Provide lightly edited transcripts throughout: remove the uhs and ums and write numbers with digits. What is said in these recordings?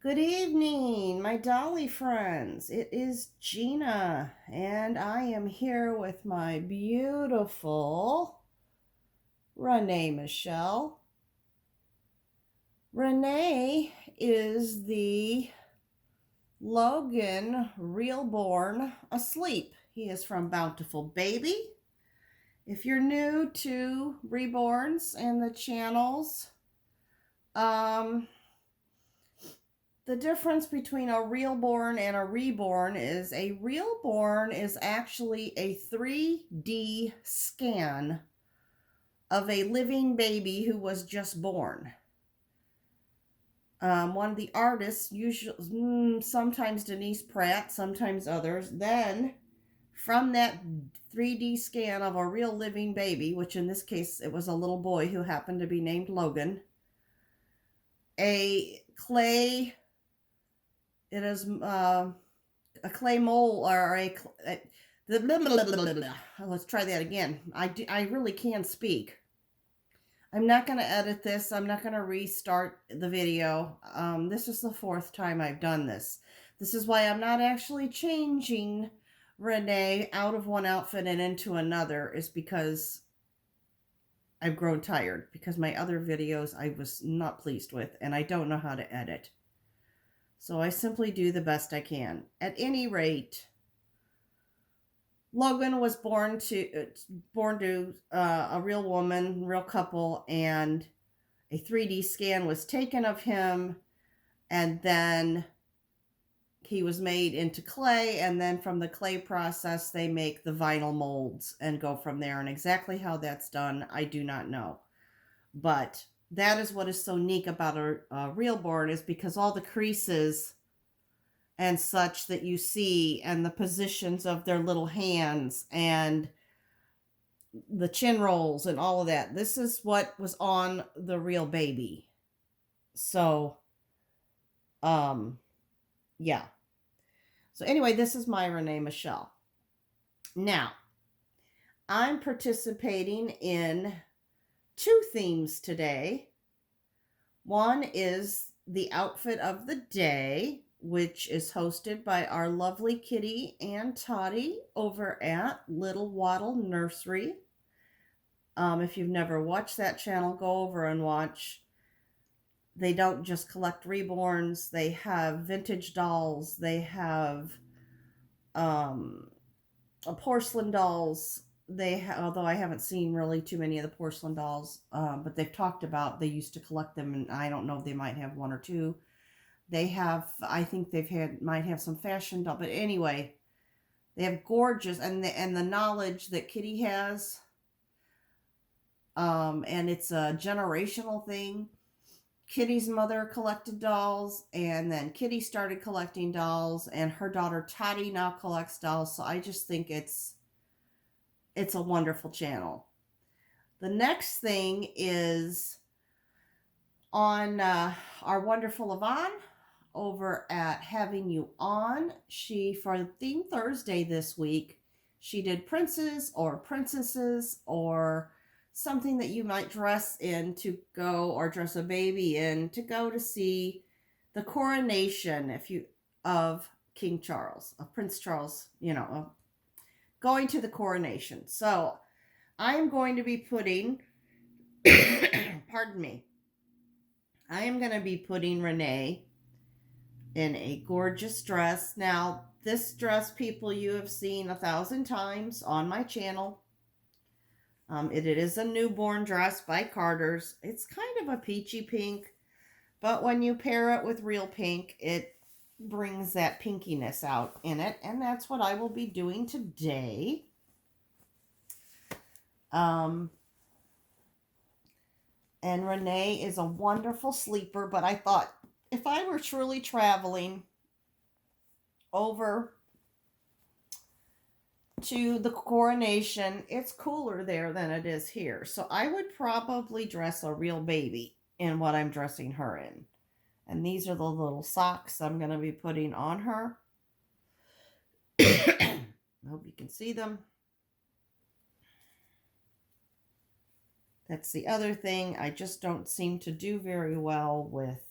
Good evening, my dolly friends. It is Gina, and I am here with my beautiful Renee Michelle. Renee is the Logan Realborn asleep. He is from Bountiful Baby. If you're new to Reborns and the channels, um, the difference between a realborn and a reborn is a realborn is actually a 3D scan of a living baby who was just born. One of the artists, usually sometimes Denise Pratt, sometimes others, then from that 3D scan of a real living baby, which in this case it was a little boy who happened to be named Logan, a clay, it is a clay mold or let's try that again. I really can speak. I'm not going to edit this. I'm not going to restart the video. This is the fourth time I've done this. This is why I'm not actually changing Renee out of one outfit and into another, is because I've grown tired, because my other videos I was not pleased with and I don't know how to edit. So I simply do the best I can. At any rate, Logan was born to a real woman, real couple, and a 3D scan was taken of him, and then he was made into clay, and then from the clay process they make the vinyl molds and go from there. And exactly how that's done, I do not know. But that is what is so unique about a real born, is because all the creases and such that you see, and the positions of their little hands and the chin rolls and all of that. This is what was on the real baby. So, yeah. So anyway, this is my Renee Michelle. Now, I'm participating in two themes today. One is the outfit of the day, which is hosted by our lovely Kitty and Tottie over at Little Waddle Nursery. If you've never watched that channel, go over and watch. They don't just collect reborns. They have vintage dolls. They have porcelain dolls. Although I haven't seen really too many of the porcelain dolls, but they've talked about they used to collect them, and I don't know if they might have one or two. They have, I think might have some fashion doll, but anyway, they have gorgeous, and the knowledge that Kitty has, and it's a generational thing. Kitty's mother collected dolls, and then Kitty started collecting dolls, and her daughter Tottie now collects dolls. So I just think it's a wonderful channel. The next thing is on our wonderful Yvonne over at Having You On. She, for Theme Thursday this week, she did princes or princesses or something that you might dress in to go, or dress a baby in to go to see the coronation of King Charles, of Prince Charles, going to the coronation. So I am going to be putting pardon me, I am going to be putting Renee in a gorgeous dress. Now, this dress, people, you have seen 1,000 times on my channel. It is a newborn dress by Carter's. It's kind of a peachy pink, but when you pair it with real pink, it brings that pinkiness out in it, and that's what I will be doing today. And Renee is a wonderful sleeper, but I thought if I were truly traveling over to the coronation, it's cooler there than it is here. So I would probably dress a real baby in what I'm dressing her in. And these are the little socks I'm going to be putting on her. I hope you can see them. That's the other thing. I just don't seem to do very well with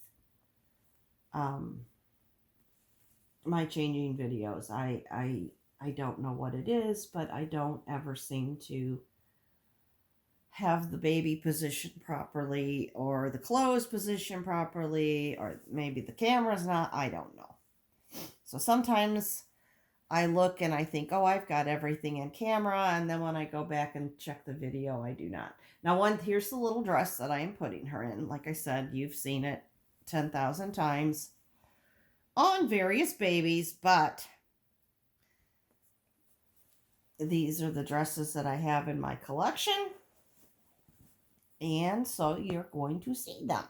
um, my changing videos. I don't know what it is, but I don't ever seem to have the baby positioned properly, or the clothes positioned properly, or maybe the camera's not. I don't know. So sometimes I look and I think, oh, I've got everything in camera, and then when I go back and check the video, I do not. Now, here's the little dress that I am putting her in. Like I said, you've seen it 10,000 times on various babies, but these are the dresses that I have in my collection, and so you're going to see them.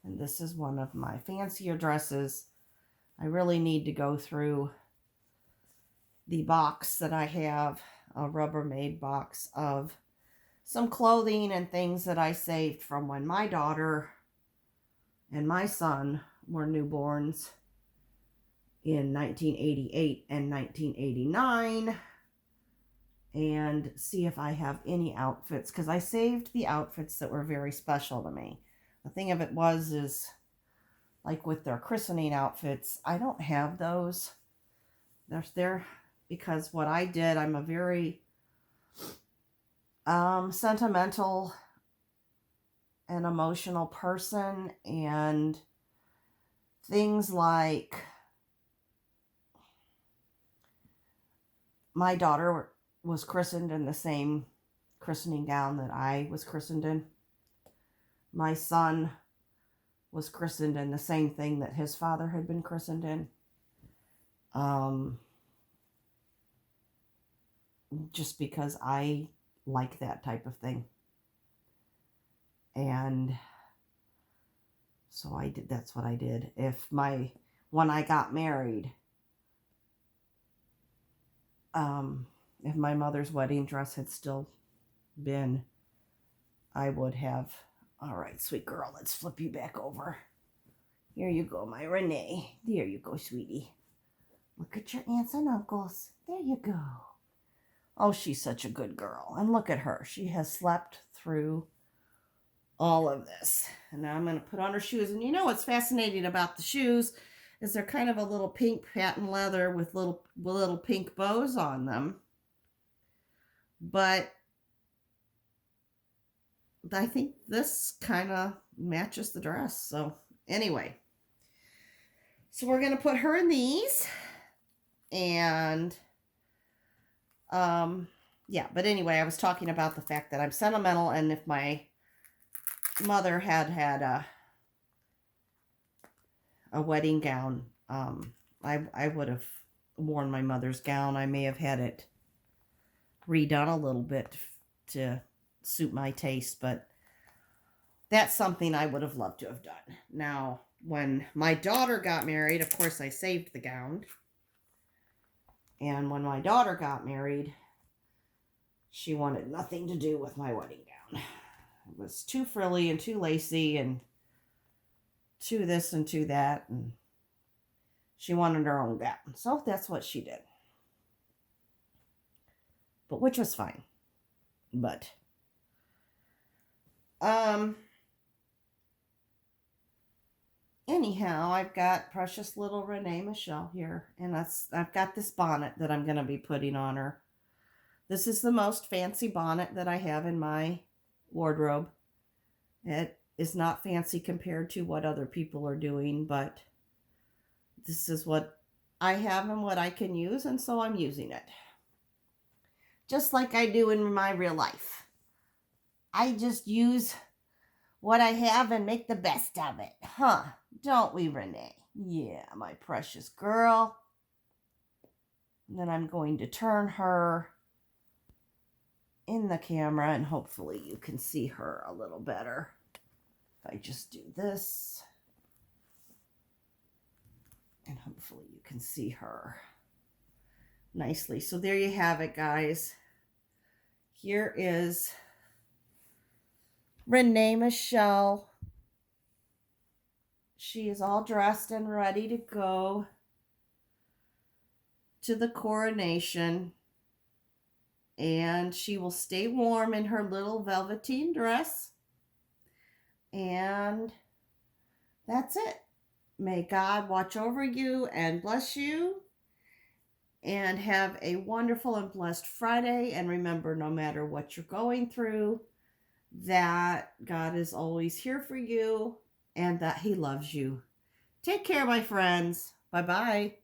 And this is one of my fancier dresses. I really need to go through the box that I have, a Rubbermaid box of some clothing and things that I saved from when my daughter and my son were newborns in 1988 and 1989, and see if I have any outfits, because I saved the outfits that were very special to me. The thing of it is like with their christening outfits, I don't have those. They're there because what I did, I'm a very sentimental and emotional person, and things like my daughter was christened in the same christening gown that I was christened in. My son was christened in the same thing that his father had been christened in. Just because I like that type of thing. And so I did, that's what I did. When I got married, if my mother's wedding dress had still been, I would have, all right, sweet girl, let's flip you back over. Here you go, my Renee. There you go, sweetie. Look at your aunts and uncles. There you go. Oh, she's such a good girl. And look at her. She has slept through all of this. And now I'm going to put on her shoes. And you know what's fascinating about the shoes is they're kind of a little pink patent leather with little pink bows on them. But I think this kind of matches the dress. So anyway. So we're going to put her in these. And yeah, but anyway, I was talking about the fact that I'm sentimental, and if my mother had a wedding gown, I would have worn my mother's gown. I may have had it redone a little bit to suit my taste, but that's something I would have loved to have done. Now, when my daughter got married, of course, I saved the gown. And when my daughter got married, she wanted nothing to do with my wedding gown. It was too frilly and too lacy and too this and too that. And she wanted her own gown. So that's what she did. But which was fine. But anyhow, I've got precious little Renee Michelle here, and I've got this bonnet that I'm going to be putting on her. This is the most fancy bonnet that I have in my wardrobe. It is not fancy compared to what other people are doing, but this is what I have and what I can use, and so I'm using it. Just like I do in my real life. I just use what I have and make the best of it. Huh? Don't we, Renee? Yeah, my precious girl. And then I'm going to turn her in the camera, and hopefully you can see her a little better. If I just do this, and hopefully you can see her nicely. So there you have it, guys. Here is Renee Michelle. She is all dressed and ready to go to the coronation. And she will stay warm in her little velveteen dress. And that's it. May God watch over you and bless you. And have a wonderful and blessed Friday. And remember, no matter what you're going through, that God is always here for you and that He loves you. Take care, my friends. Bye bye.